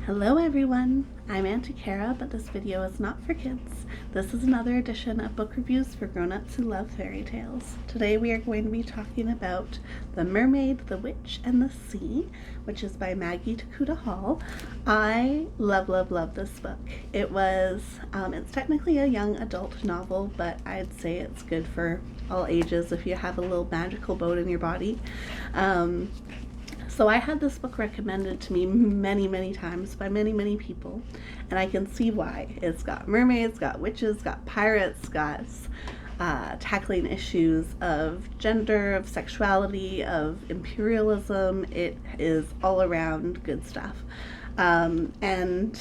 Hello everyone, I'm Auntie Kara, but this video is not for kids. This is another edition of book reviews for grown-ups who love fairy tales. Today we are going to be talking about The Mermaid, the Witch, and the Sea, which is by Maggie Tokuda-Hall. I love this book. It's technically a young adult novel, but I'd say it's good for all ages if you have a little magical boat in your body. So I had this book recommended to me many times by many people, and I can see why. It's got mermaids, got witches, got pirates, got tackling issues of gender, of sexuality, of imperialism. It is all around good stuff. And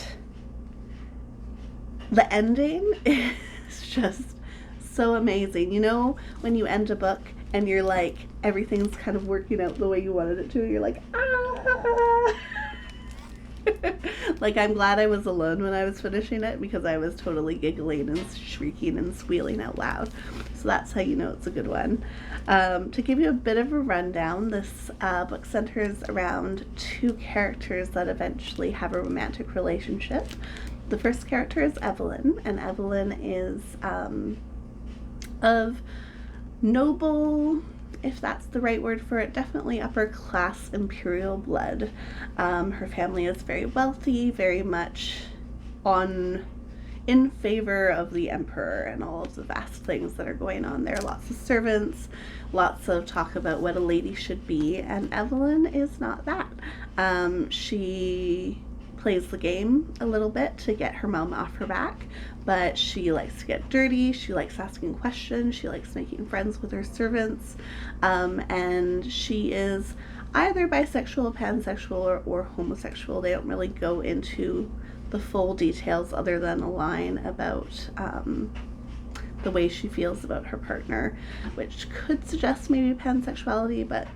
the ending is just so amazing. You know, when you end a book and you're like, everything's kind of working out the way you wanted it to, you're like, ah! Like, I'm glad I was alone when I was finishing it, because I was totally giggling and shrieking and squealing out loud. So that's how you know it's a good one. To give you a bit of a rundown, this book centers around two characters that eventually have a romantic relationship. The first character is Evelyn, and Evelyn is of noble, if that's the right word for it, definitely upper class imperial blood. Her family is very wealthy, very much in favor of the emperor and all of the vast things that are going on there. Lots of servants, lots of talk about what a lady should be, and Evelyn is not that. She plays the game a little bit to get her mom off her back, but she likes to get dirty, she likes asking questions, she likes making friends with her servants, and she is either bisexual, pansexual, or homosexual. They don't really go into the full details other than a line about the way she feels about her partner, which could suggest maybe pansexuality, but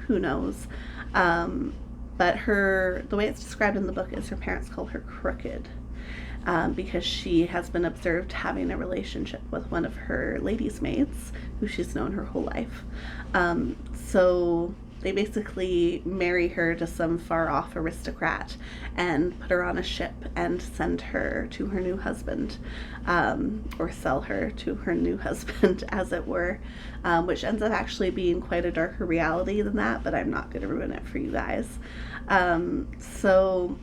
who knows. But the way it's described in the book is her parents call her crooked, because she has been observed having a relationship with one of her ladies' maids who she's known her whole life. So they basically marry her to some far-off aristocrat and put her on a ship and send her to her new husband, or sell her to her new husband, as it were, which ends up actually being quite a darker reality than that, but I'm not going to ruin it for you guys. So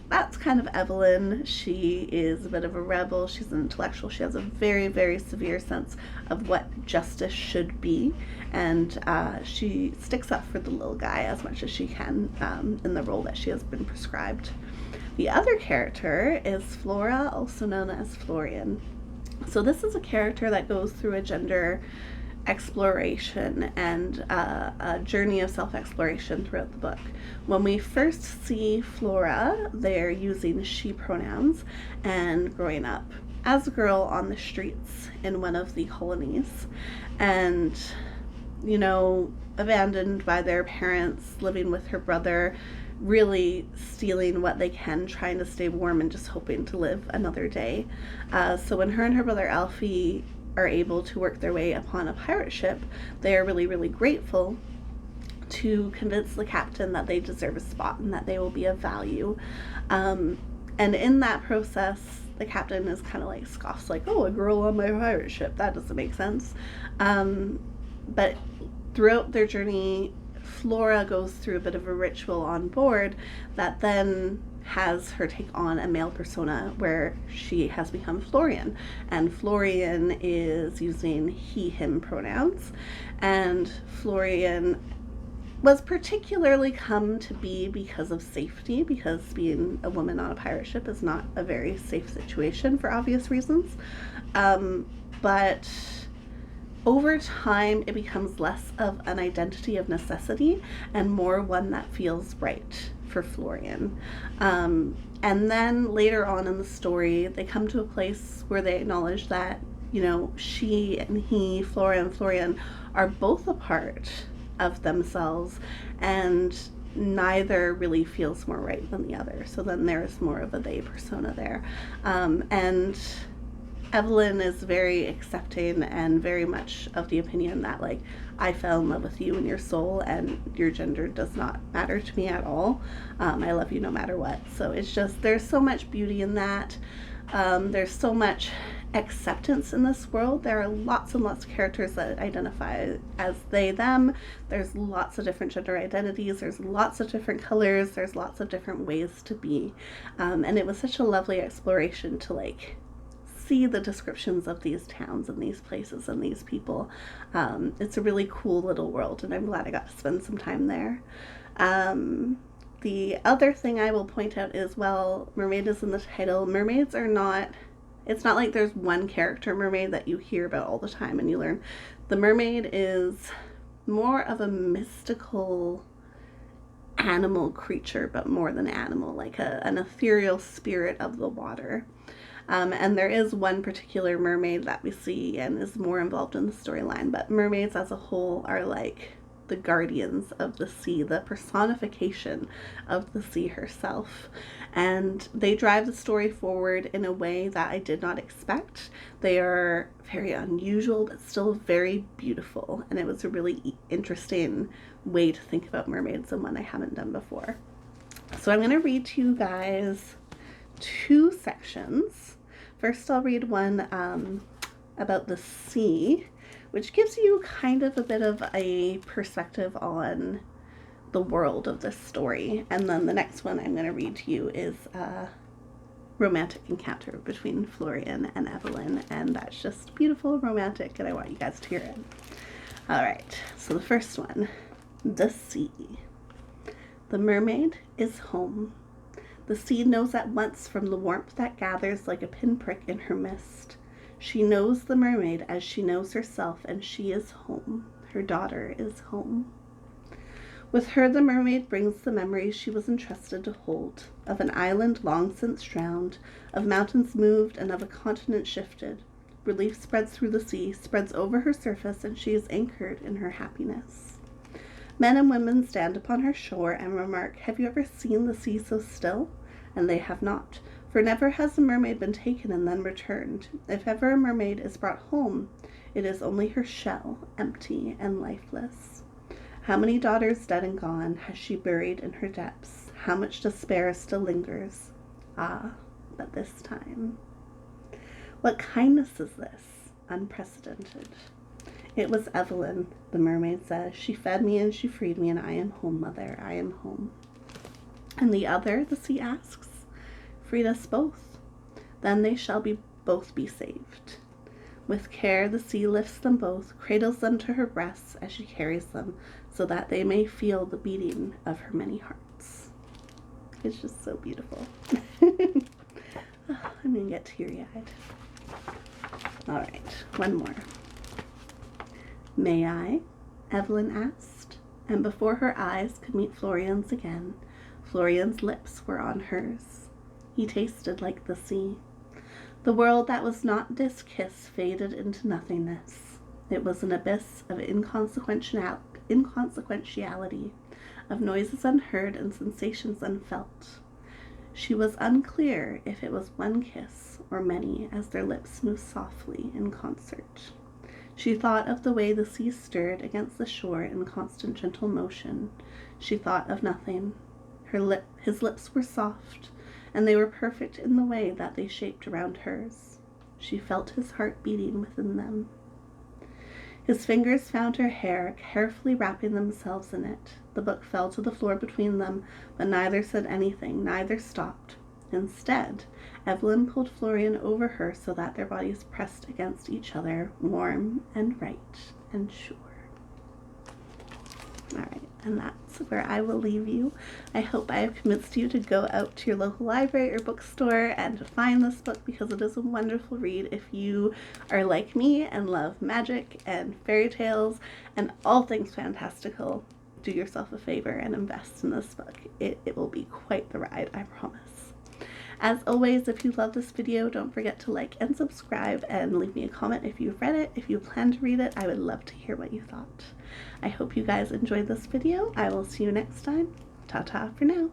that's kind of Evelyn. She is a bit of a rebel. She's an intellectual. She has a very severe sense of what justice should be, and she sticks up for the little guy as much as she can in the role that she has been prescribed. The other character is Flora, also known as Florian. So this is a character that goes through a gender exploration and a journey of self-exploration throughout the book. When we first see Flora, they're using she pronouns and growing up as a girl on the streets in one of the colonies, and, you know, abandoned by their parents, living with her brother, really stealing what they can, trying to stay warm and just hoping to live another day. So when her and her brother Alfie are able to work their way upon a pirate ship, they are really grateful to convince the captain that they deserve a spot and that they will be of value. And in that process, the captain is kind of like scoffs, like, oh, a girl on my pirate ship, that doesn't make sense. But throughout their journey, Flora goes through a bit of a ritual on board that then has her take on a male persona, where she has become Florian, and Florian is using he him pronouns, and Florian was particularly come to be because of safety, because being a woman on a pirate ship is not a very safe situation for obvious reasons. But over time, it becomes less of an identity of necessity and more one that feels right for Florian. And then later on in the story, they come to a place where they acknowledge that, you know, she and he, Flora and Florian, are both a part of themselves, and neither really feels more right than the other. So then there's more of a they persona there. And Evelyn is very accepting and very much of the opinion that, like, I fell in love with you and your soul, and your gender does not matter to me at all. I love you no matter what. So it's just, there's so much beauty in that. There's so much acceptance in this world. There are lots and lots of characters that identify as they, them. There's lots of different gender identities. There's lots of different colors. There's lots of different ways to be. And it was such a lovely exploration to, like, see the descriptions of these towns and these places and these people. It's a really cool little world, and I'm glad I got to spend some time there. The other thing I will point out is, well, Mermaid is in the title. Mermaids are not, it's not like there's one character mermaid that you hear about all the time and you learn. The mermaid is more of a mystical animal creature, but more than animal, like an ethereal spirit of the water. And there is one particular mermaid that we see and is more involved in the storyline, but mermaids as a whole are like the guardians of the sea, the personification of the sea herself. And they drive the story forward in a way that I did not expect. They are very unusual, but still very beautiful. And it was a really interesting way to think about mermaids and one I haven't done before. So I'm going to read to you guys 2 sections. First, I'll read one about the sea, which gives you kind of a bit of a perspective on the world of this story. And then the next one I'm going to read to you is a romantic encounter between Florian and Evelyn, and that's just beautiful, romantic, and I want you guys to hear it. All right, so the first one, the sea. The mermaid is home. The sea knows at once from the warmth that gathers like a pinprick in her mist. She knows the mermaid as she knows herself, and she is home. Her daughter is home. With her, the mermaid brings the memories she was entrusted to hold, of an island long since drowned, of mountains moved, and of a continent shifted. Relief spreads through the sea, spreads over her surface, and she is anchored in her happiness. Men and women stand upon her shore and remark, "Have you ever seen the sea so still?" And they have not, for never has a mermaid been taken and then returned. If ever a mermaid is brought home, it is only her shell, empty and lifeless. How many daughters dead and gone has she buried in her depths? How much despair still lingers? Ah, but this time. What kindness is this? Unprecedented. It was Evelyn, the mermaid says. She fed me and she freed me, and I am home, mother, I am home. And the other, the sea asks, freed us both. Then they shall both be saved. With care the sea lifts them both, cradles them to her breasts as she carries them, so that they may feel the beating of her many hearts. It's just so beautiful. I'm gonna get teary-eyed. All right, one more. May I? Evelyn asked, and before her eyes could meet Florian's again, Florian's lips were on hers. He tasted like the sea. The world that was not this kiss faded into nothingness. It was an abyss of inconsequentiality, of noises unheard and sensations unfelt. She was unclear if it was one kiss or many as their lips moved softly in concert. She thought of the way the sea stirred against the shore in constant gentle motion. She thought of nothing. His lips were soft, and they were perfect in the way that they shaped around hers. She felt his heart beating within them. His fingers found her hair, carefully wrapping themselves in it. The book fell to the floor between them, but neither said anything, neither stopped. Instead, Evelyn pulled Florian over her so that their bodies pressed against each other, warm and right and sure. All right, and that's where I will leave you. I hope I have convinced you to go out to your local library or bookstore and to find this book, because it is a wonderful read if you are like me and love magic and fairy tales and all things fantastical. Do yourself a favor and invest in this book. It will be quite the ride, I promise. As always, if you love this video, don't forget to like and subscribe and leave me a comment if you've read it. If you plan to read it, I would love to hear what you thought. I hope you guys enjoyed this video. I will see you next time. Ta-ta for now.